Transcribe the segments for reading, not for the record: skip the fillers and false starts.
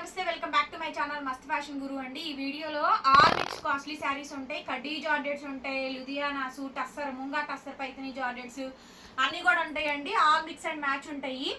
నమస్తే welcome back to my channel మస్త్ fashion గురు అండి. ఈ వీడియోలో ఆల్ మిక్స్ కాస్ట్లీ శారీస్ ఉంటాయి, కడ్డీ జార్జెట్స్ ఉంటాయి, లుధియానాసు, టస్సర్, ముంగా టస్సర్ పైతని జార్జెట్స్ అన్నీ కూడా ఉంటాయండి. ఆల్ మిక్స్ అండ్ మ్యాచ్ ఉంటాయి.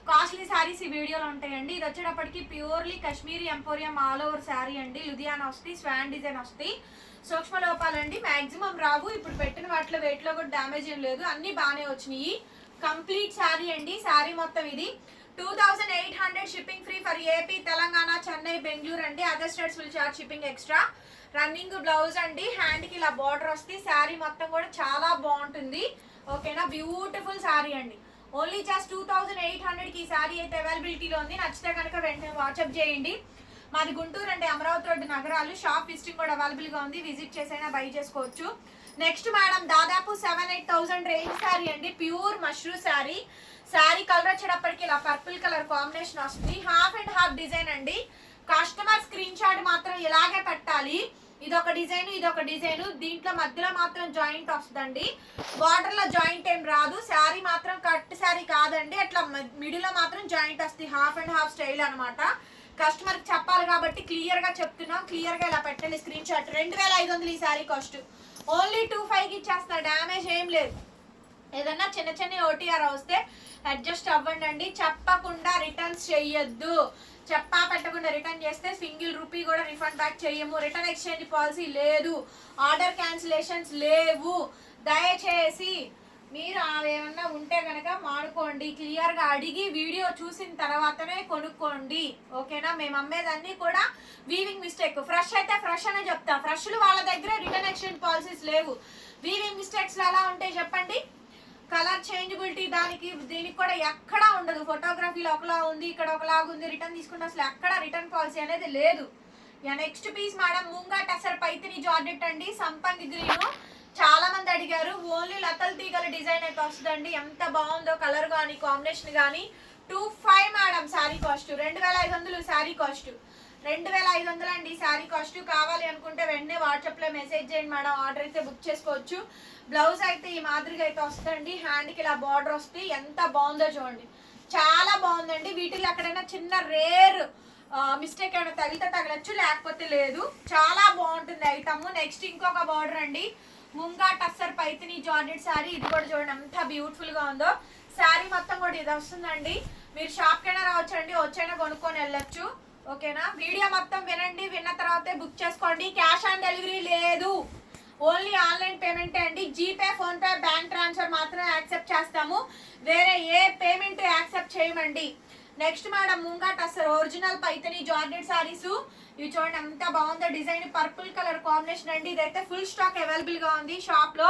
కాస్ట్లీ శారీస్ ఈ వీడియోలో ఉంటాయండి. ఇది వచ్చేటప్పటికి purely Kashmiri emporium all over sari అండి. లుధియానా వస్తాయి, స్వాన్ డిజైన్ వస్తాయి, సూక్ష్మ లోపాలండి మ్యాక్సిమం రావు. ఇప్పుడు పెట్టిన వాటిలో వెయిట్లో కూడా డ్యామేజ్ ఏం లేదు, అన్నీ బాగానే వచ్చినాయి. కంప్లీట్ శారీ అండి. శారీ మొత్తం ఇది 2800 shipping free for AP, Telangana, Chennai, Bengaluru అండి. Other states will charge shipping extra. Running blouse అండి, హ్యాండ్కి ఇలా బార్డర్ వస్తుంది. శారీ మొత్తం కూడా చాలా బాగుంటుంది. ఓకేనా, బ్యూటిఫుల్ శారీ అండి. ఓన్లీ జస్ట్ 2800కి ఈ శారీ అయితే అవైలబిలిటీలో ఉంది. నచ్చితే కనుక వెంటనే వాట్సాప్ చేయండి. మాది గుంటూరు అంటే అమరావతి రోడ్డు నగరాలు. షాప్ విజిటింగ్ కూడా అవైలబుల్గా ఉంది, విజిట్ చేసైనా బై చేసుకోవచ్చు. నెక్స్ట్ మేడం దాదాపు 7-8,000 రేంజ్ శారీ అండి. ప్యూర్ మష్రూ శారీ. శారీ కలర్ వచ్చేటప్పటికి ఇలా పర్పుల్ కలర్ కాంబినేషన్ వస్తుంది. హాఫ్ అండ్ హాఫ్ డిజైన్ అండి. కస్టమర్ స్క్రీన్ షాట్ మాత్రం ఇలాగే పెట్టాలి. ఇదొక డిజైన్, ఇదొక డిజైన్. దీంట్లో మధ్యలో మాత్రం జాయింట్ వస్తుందండి, బార్డర్ లో జాయింట్ ఏం రాదు. శారీ మాత్రం కట్ శారీ కాదండి, అట్లా మిడిల్ లో మాత్రం జాయింట్ వస్తుంది. హాఫ్ అండ్ హాఫ్ స్టైల్ అనమాట. కస్టమర్ కి చెప్పాలి కాబట్టి క్లియర్ గా చెప్తున్నాం. క్లియర్ గా ఇలా పెట్టండి స్క్రీన్ షాట్. 2500 ఈ శారీ కాస్ట్. ఓన్లీ 25కి ఇచ్చేస్తున్నా, డ్యామేజ్ ఏం లేదు. ఏదన్నా చిన్న చిన్న ఓటీఆర్ వస్తే అడ్జస్ట్ అవ్వండి అండి. చెప్పకుండా రిటర్న్స్ చెయ్యొద్దు. చెప్పా పెట్టకుండా రిటర్న్ చేస్తే సింగిల్ రూపీ కూడా రిఫండ్ బ్యాక్ చెయ్యము. రిటర్న్ ఎక్స్చేంజ్ పాలసీ లేదు, ఆర్డర్ క్యాన్సిలేషన్స్ లేవు. దయచేసి మీరు ఏమన్నా ఉంటే కనుక మాడుకోండి. క్లియర్గా అడిగి వీడియో చూసిన తర్వాతనే కొనుక్కోండి. ఓకేనా, మేము అమ్మేదాన్ని కూడా వీవింగ్ మిస్టేక్. ఫ్రెష్ అయితే ఫ్రెష్ అనే చెప్తా. ఫ్రెష్లు వాళ్ళ దగ్గర రిటర్న్ ఎక్స్చేంజ్ పాలసీస్ లేవు. వీవింగ్ మిస్టేక్స్ ఎలా ఉంటాయి చెప్పండి? కలర్ చేంజబిలిటీ దానికి దీనికి కూడా ఎక్కడా ఉండదు. ఫోటోగ్రఫీలో ఒకలా ఉంది, ఇక్కడ ఒకలాగా ఉంది. రిటర్న్ తీసుకుంటే అసలు ఎక్కడ రిటర్న్ పాలసీ అనేది లేదు. నెక్స్ట్ పీస్ మేడం ముంగా టసర్ పైతిని జార్జెట్ అండి. సంపంగి గ్రీన్ చాలా మంది అడిగారు. ఓన్లీ లతల్ తీగల డిజైన్ అయితే వస్తుందండి. ఎంత బాగుందో కలర్ కానీ కాంబినేషన్ కానీ. 25 madam sari cost. 2500 sari cost. 2500 అండి శారీ కాస్ట్. కావాలి అనుకుంటే వెంటనే వాట్సాప్ లో మెసేజ్ చేయండి మేడం, ఆర్డర్ అయితే బుక్ చేసుకోవచ్చు. బ్లౌజ్ అయితే ఈ మాదిరిగా అయితే వస్తుందండి. హ్యాండ్కి ఇలా బార్డర్ వస్తుంది. ఎంత బాగుందో చూడండి, చాలా బాగుందండి. వీటిలో ఎక్కడైనా చిన్న రేర్ మిస్టేక్ ఏమైనా తగిలితే తగలచ్చు, లేకపోతే లేదు. చాలా బాగుంటుంది ఐటమ్. నెక్స్ట్ ఇంకొక బార్డర్ అండి, ముంగా టస్సర్ పైతిని జార్జెట్ శారీ. ఇది కూడా చూడండి ఎంత బ్యూటిఫుల్ గా ఉందో. శారీ మొత్తం కూడా ఇది వస్తుందండి. మీరు షాప్ కైనా రావచ్చండి, వచ్చైనా కొనుక్కొని వెళ్ళొచ్చు. ఓకేనా, వీడియో మొత్తం వినండి, విన్న తర్వాతే బుక్ చేసుకోండి. క్యాష్ ఆన్ డెలివరీ లేదు, ఓన్లీ ఆన్లైన్ పేమెంటే అండి. GPay, phone pay, bank transfer మాత్రమే యాక్సెప్ట్ చేస్తాము, వేరే ఏ పేమెంట్ యాక్సెప్ట్ చేయమండి. Next madam munga tussar original Paithani georgette saris. ఇవి చూడండి ఎంత బాగుందో డిజైన్. పర్పుల్ కలర్ కాంబినేషన్ అండి. ఇదైతే ఫుల్ స్టాక్ అవైలబుల్ గా ఉంది. షాప్ లో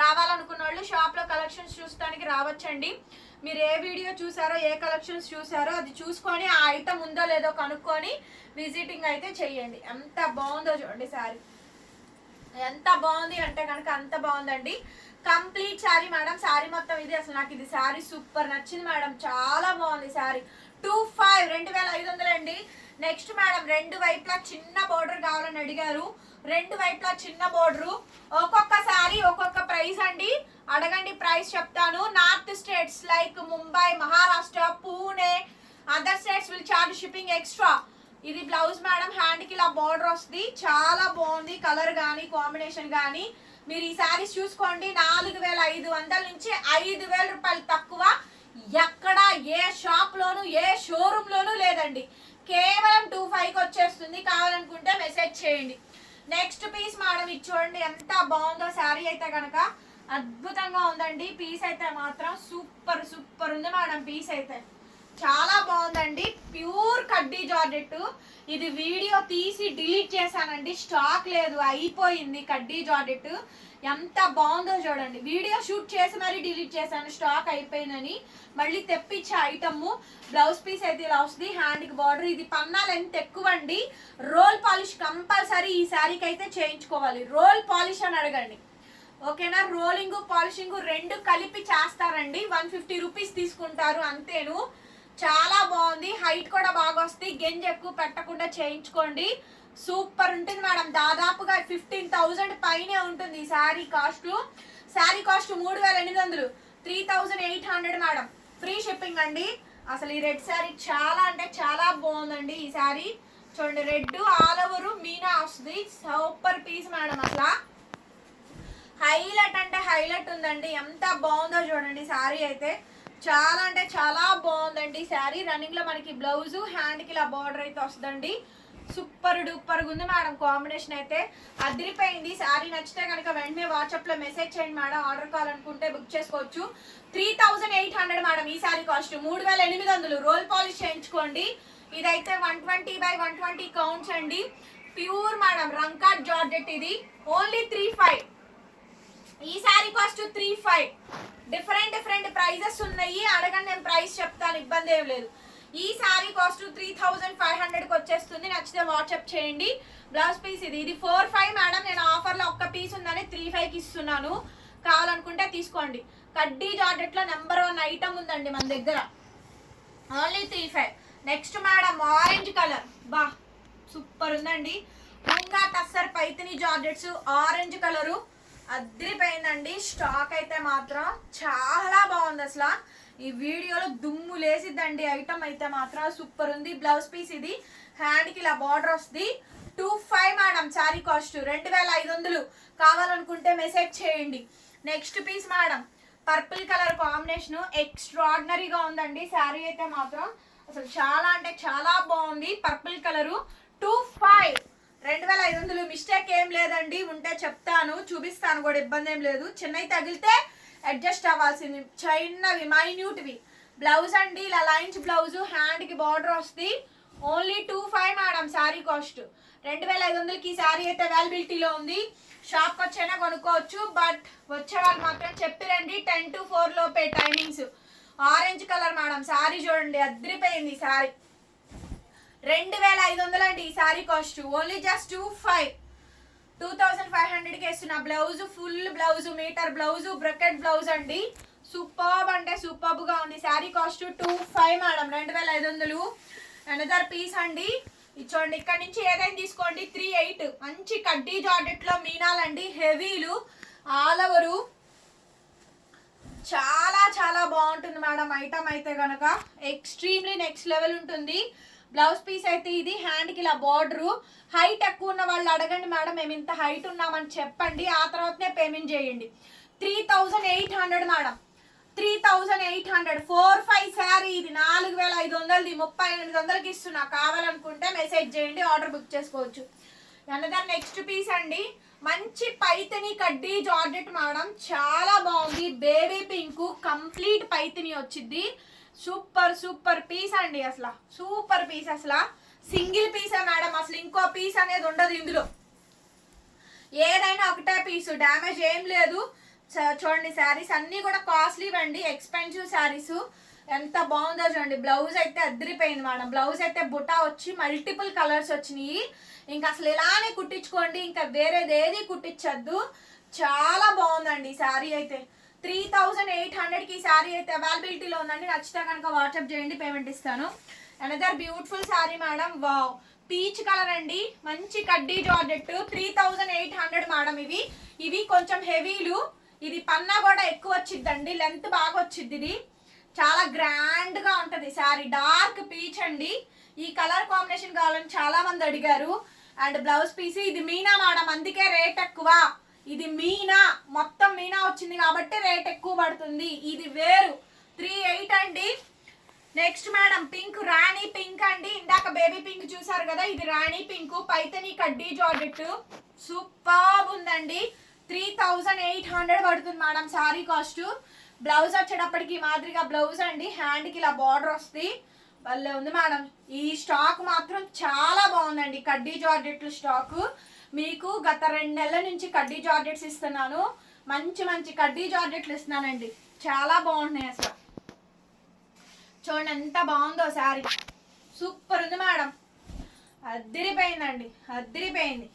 రావాలనుకున్న వాళ్ళు షాప్ లో కలెక్షన్స్ చూడడానికి రావచ్చండి. మీరు ఏ వీడియో చూసారో, ఏ కలెక్షన్స్ చూసారో అది చూసుకొని ఆ ఐటమ్ ఉందో లేదో కనుక్కొని విజిటింగ్ అయితే చెయ్యండి. ఎంత బాగుందో చూడండి శారీ. ఎంత బాగుంది అంటే కనుక అంత బాగుందండి. Complete sari madam. శారీ మొత్తం ఇది. అసలు నాకు ఇది శారీ సూపర్ నచ్చింది మేడం, చాలా బాగుంది శారీ. 2500 అండి. నెక్స్ట్ మేడం రెండు వైపులా చిన్న బోర్డర్ కావాలని అడిగారు. రెండు వైపులా చిన్న బోర్డరు. ఒక్కొక్క శారీ ఒక్కొక్క ప్రైస్ అండి. అడగండి, ప్రైస్ చెప్తాను. North states like Mumbai, Maharashtra, Pune, other states will charge shipping extra. ఇది బ్లౌజ్ మేడం. హ్యాండ్కి ఇలా బార్డర్ వస్తుంది. చాలా బాగుంది కలర్ కానీ కాంబినేషన్ కానీ. మీరు ఈ శారీస్ చూసుకోండి. 4500 నుంచి 5000 రూపాయలు తక్కువ ఎక్కడ ఏ షాప్ లోను ఏ షోరూమ్ లోను లేదండి. కేవలం 25కి వచ్చేస్తుంది. కావాలనుకుంటే మెసేజ్ చేయండి. నెక్స్ట్ పీస్ మేడం ఇది చూడండి ఎంత బాగుందో. శారీ అయితే కనుక అద్భుతంగా ఉందండి. పీస్ అయితే మాత్రం సూపర్ సూపర్ ఉంది మేడం. పీస్ అయితే చాలా బాగుందండి. ప్యూర్ కడ్డీ జార్జెట్. ఇది వీడియో తీసి డిలీట్ చేశానండి, స్టాక్ లేదు, అయిపోయింది. కడ్డీ జార్జెట్ ఎంత బాగుందో చూడండి. వీడియో షూట్ చేసి మరీ డిలీట్ చేశాను, స్టాక్ అయిపోయిందని. మళ్ళీ తెప్పించే ఐటమ్. బ్లౌజ్ పీస్ అయితే ఇలా వస్తుంది. హ్యాండ్కి బార్డర్. ఇది పన్నా లెంత్ ఎక్కువ అండి. రోల్ పాలిష్ కంపల్సరీ ఈ శారీకి అయితే చేయించుకోవాలి. రోల్ పాలిష్ అని అడగండి. ఓకేనా, రోలింగ్ పాలిషింగ్ రెండు కలిపి చేస్తారండి. 150 రూపీస్ తీసుకుంటారు అంతేను. చాలా బాగుంది. హైట్ కూడా బాగా వస్తుంది. గెంజి ఎక్కువ పెట్టకుండా చేయించుకోండి. సూపర్ ఉంటుంది మేడం. దాదాపుగా 15,000 పైనే ఉంటుంది ఈ sari cost. Sari cost 3800, 3800 madam. Free shipping అండి. అసలు ఈ రెడ్ శారీ చాలా అంటే చాలా బాగుందండి. ఈ శారీ. చూడండి రెడ్ ఆల్ ఓవర్ మీనా వస్తుంది. సూపర్ పీస్ మేడం, అసలు హైలైట్ అంటే హైలైట్ ఉందండి. ఎంత బాగుందో చూడండి శారీ అయితే. చాలా అంటే చాలా బాగుందండి శారీ. రన్నింగ్ లో మనకి బ్లౌజ్, హ్యాండ్ కి ఇలా బార్డర్ అయితే వస్తుందండి. సూపర్ డూపర్ ఉంది మేడం. కాంబినేషన్ అయితే అదిరిపోయింది. శారీ నచ్చితే కనుక వెంటనే వాట్సాప్ లో మెసేజ్ చేయండి మేడం. ఆర్డర్ కావాలనుకుంటే బుక్ చేసుకోవచ్చు. 3800 మేడం ఈ శారీ కాస్ట్. 3800. రోల్ పాలిష్ చేయించుకోండి. ఇదైతే 120/120 కౌంట్స్ అండి. ప్యూర్ మేడం రంకాట్ జార్జెట్. ఇది ఓన్లీ 35. ఈ శారీ కాస్ట్ 35. డిఫరెంట్ ప్రైజెస్ ఉన్నాయి. అడగండి, నేను ప్రైస్ చెప్తాను, ఇబ్బంది ఏం లేదు. ఈ శారీ కాస్ట్ 3500కి వచ్చేస్తుంది. నచ్చితే వాట్సాప్ చేయండి. బ్లౌజ్ పీస్ ఇది 45 మేడం. నేను ఆఫర్లో ఒక్క పీస్ ఉందని 35కి ఇస్తున్నాను. కావాలనుకుంటే తీసుకోండి. కడ్డీ జార్జెట్ లో నెంబర్ 1 ఐటమ్ ఉందండి మన దగ్గర. Only 35. Next madam orange colour. బా సూపర్ ఉందండి. Munga tussar Paithani georgettes orange colour అదిరిపోయిందండి. స్టాక్ అయితే మాత్రం చాలా బాగుంది. అసలు ఈ వీడియోలో దుమ్ము లేసిద్దండి. ఐటమ్ అయితే మాత్రం సూపర్ ఉంది. బ్లౌజ్ పీస్ ఇది హ్యాండ్ కి ఇలా బార్డర్ వస్తుంది. 25 మేడం శారీ కాస్ట్. 2500. కావాలనుకుంటే మెసేజ్ చేయండి. Next piece madam purple colour combination ఎక్స్ట్రాడినరీగా ఉందండి. శారీ అయితే మాత్రం అసలు చాలా అంటే చాలా బాగుంది. Purple colour 25. 2500. మిస్టేక్ ఏం లేదండి. ఉంటే చెప్తాను, చూపిస్తాను కూడా, ఇబ్బంది ఏం లేదు. చిన్నవి తగిలితే అడ్జస్ట్ అవ్వాల్సింది. చిన్నవి మైన్యూట్వి. బ్లౌజ్ అండి ఇలా లైన్స్ బ్లౌజ్, హ్యాండ్ కి బార్డర్ వస్తుంది. Only 25 madam sari cost. 2500కి శారీ అయితే అవైలబిలిటీలో ఉంది. షాప్కి వచ్చైనా కొనుక్కోవచ్చు. బట్ వచ్చే వాళ్ళు మాత్రం చెప్పిరండి. 10 to 4 లోపే timings. Orange colour madam sari చూడండి అదిరిపోయింది. శారీ 2500 అండి ఈ శారీ కాస్ట్. ఓన్లీ జస్ట్ 2500కి వేస్తున్న. Blouse full blouse, metre blouse, bracket blouse అండి. సూపర్బ్ అంటే సూపర్బ్ గా ఉంది. Sari cost 25 madam. 2500. Another piece అండి. చూడండి ఇక్కడ నుంచి ఏదైనా తీసుకోండి. 38. మంచి కడ్డీ జార్జెట్ లో మీనాలండి. హెవీలు ఆల్ ఓవరు చాలా చాలా బాగుంటుంది మేడం. ఐటమ్ అయితే కనుక ఎక్స్ట్రీమ్లీ నెక్స్ట్ లెవెల్ ఉంటుంది. బ్లౌజ్ పీస్ అయితే ఇది హ్యాండ్ కి ఇలా బార్డరు. హైట్ ఎక్కువ ఉన్న వాళ్ళు అడగండి మేడం, మేము ఇంత హైట్ ఉన్నామని చెప్పండి. ఆ తర్వాతనే పేమెంట్ చేయండి. 3800 మేడం. 3800. 45 శారీ ఇది 4500. 3800కి ఇస్తున్నా. కావాలనుకుంటే మెసేజ్ చేయండి, ఆర్డర్ బుక్ చేసుకోవచ్చు. అనదర్ నెక్స్ట్ పీస్ అండి. మంచి పైతిని కడ్డీ జార్జెట్ మేడం. చాలా బాగుంది. బేబీ పింక్ కంప్లీట్ పైతిని వచ్చింది. సూపర్ పీస్ అండి. అసలు సూపర్ పీస్. అసలు సింగిల్ పీసే మేడం. అసలు ఇంకో పీస్ అనేది ఉండదు ఇందులో. ఏదైనా ఒకటే పీసు, డ్యామేజ్ ఏం లేదు. చూడండి శారీస్ అన్నీ కూడా కాస్ట్లీ అండి, ఎక్స్పెన్సివ్ శారీస్. ఎంత బాగుందో చూడండి. బ్లౌజ్ అయితే అదిరిపోయింది మేడం. బ్లౌజ్ అయితే బుటా వచ్చి మల్టిపుల్ కలర్స్ వచ్చినాయి. ఇంకా అసలు ఇలానే కుట్టించుకోండి, ఇంకా వేరేది ఏది కుట్టించద్దు. చాలా బాగుందండి శారీ అయితే. 3800కి శారీ అయితే అవైలబిలిటీలో ఉందండి. నచ్చితే కనుక వాట్సాప్ చేయండి, పేమెంట్ ఇస్తాను. Another beautiful sari madam. Wow peach colour అండి. మంచి కడ్డీ జార్జెట్. 3800 మేడం. ఇవి కొంచెం హెవీలు. ఇది పన్నా కూడా ఎక్కువ వచ్చిద్దండి. లెంత్ బాగా వచ్చిద్ది. ఇది చాలా గ్రాండ్ గా ఉంటది శారీ. డార్క్ పీచ్ అండి. ఈ కలర్ కాంబినేషన్ కావాలని చాలా మంది అడిగారు. అండ్ బ్లౌజ్ పీస్ ఇది మీనా మేడం, అందుకే రేట్ ఎక్కువ. ఇది మీనా, మొత్తం మీనా వచ్చింది కాబట్టి రేట్ ఎక్కువ పడుతుంది. ఇది వేరు 38 అండి. నెక్స్ట్ మేడం పింక్, రాణి పింక్ అండి. ఇందాక బేబీ పింక్ చూసారు కదా, ఇది రాణి పింక్. పైతని కడ్డీ జార్జెట్ సూపర్ ఉందండి. 3800 పడుతుంది మేడం శారీ కాస్ట్. బ్లౌజ్ వచ్చేటప్పటికి మాదిరిగా బ్లౌజ్ అండి. హ్యాండ్ కి ఇలా బార్డర్ వస్తుంది. భలే ఉంది మేడం. ఈ స్టాక్ మాత్రం చాలా బాగుందండి. కడ్డీ జార్జెట్లు స్టాక్ మీకు గత 2 నెలల నుంచి కడ్డీ జార్జెట్స్ ఇస్తున్నాను. మంచి కడ్డీ జార్జెట్లు ఇస్తున్నానండి. చాలా బాగుంటున్నాయి అసలు. చూడండి ఎంత బాగుందో శారీ. సూపర్ ఉంది మేడం. అదిరిపోయిందండి, అదిరిపోయింది.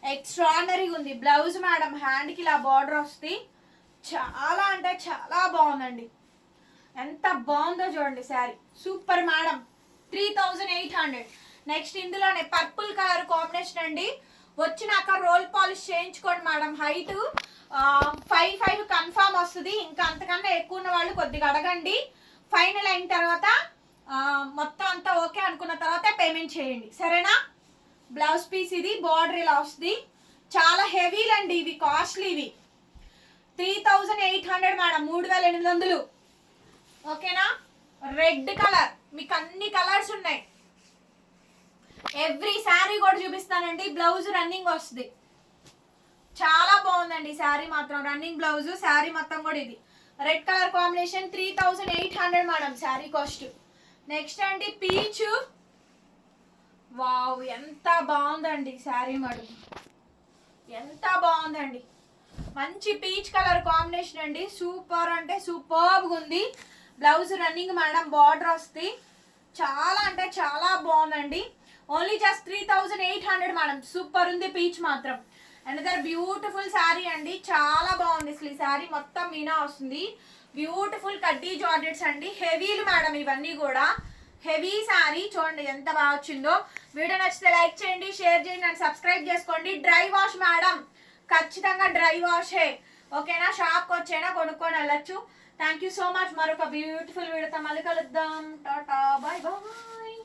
ఎక్స్ట్రాడినరీగా ఉంది. బ్లౌజ్ మేడం హ్యాండ్కి ఇలా బార్డర్ వస్తుంది. చాలా అంటే చాలా బాగుందండి. ఎంత బాగుందో చూడండి శారీ. Super madam. 3800. నెక్స్ట్ ఇందులోనే పర్పుల్ కలర్ కాంబినేషన్ అండి. వచ్చినాక రోల్ పాలిష్ చేయించుకోండి మేడం. హైట్ 5'5" కన్ఫామ్ వస్తుంది. ఇంకా అంతకన్నా ఎక్కువ ఉన్న వాళ్ళు కొద్దిగా అడగండి. ఫైనల్ అయిన తర్వాత మొత్తం అంతా ఓకే అనుకున్న తర్వాత పేమెంట్ చేయండి, సరేనా? బ్లౌజ్ పీస్ ఇది, బార్డర్ ఇలా వస్తుంది. చాలా హెవీలండి ఇవి, కాస్ట్లీ ఇవి. 3800 మేడం, 3800. ఓకేనా? రెడ్ కలర్, మీకు అన్ని కలర్స్ ఉన్నాయి. ఎవ్రీ శారీ కూడా చూపిస్తానండి. బ్లౌజ్ రన్నింగ్ వస్తుంది, చాలా బాగుందండి శారీ మాత్రం. రన్నింగ్ బ్లౌజ్, శారీ మొత్తం కూడా ఇది red colour combination. 3800 madam sari cost. Next అండి పీచ్. వావ్, ఎంత బాగుందండి శారీ మేడం, ఎంత బాగుందండి. మంచి పీచ్ కలర్ కాంబినేషన్ అండి, సూపర్ అంటే సూపర్గా ఉంది. బ్లౌజ్ రన్నింగ్ మేడం, బార్డర్ వస్తుంది. చాలా అంటే చాలా బాగుందండి. Only just 3800 madam. సూపర్ ఉంది పీచ్ మాత్రం. అనదర్ బ్యూటిఫుల్ శారీ అండి, చాలా బాగుంది. అసలు ఈ శారీ మొత్తం మీనా వస్తుంది. బ్యూటిఫుల్ కడ్డీ జార్జెట్స్ అండి, హెవీలు మేడం ఇవన్నీ కూడా. హెవీ శారీ చూడండి ఎంత బాగా వచ్చిందో. వీడియో నచ్చితే లైక్ చేయండి, షేర్ చేయండి అండ్ సబ్స్క్రైబ్ చేసుకోండి. డ్రై వాష్ మేడం, ఖచ్చితంగా డ్రై వాషే. ఓకేనా? షాప్కి వచ్చైనా కొనుక్కొని వెళ్ళచ్చు. Thank you so much. మరొక బ్యూటిఫుల్ వీడియోతో మళ్ళీ కలుద్దాం. టాటా, బాయ్ బాయ్.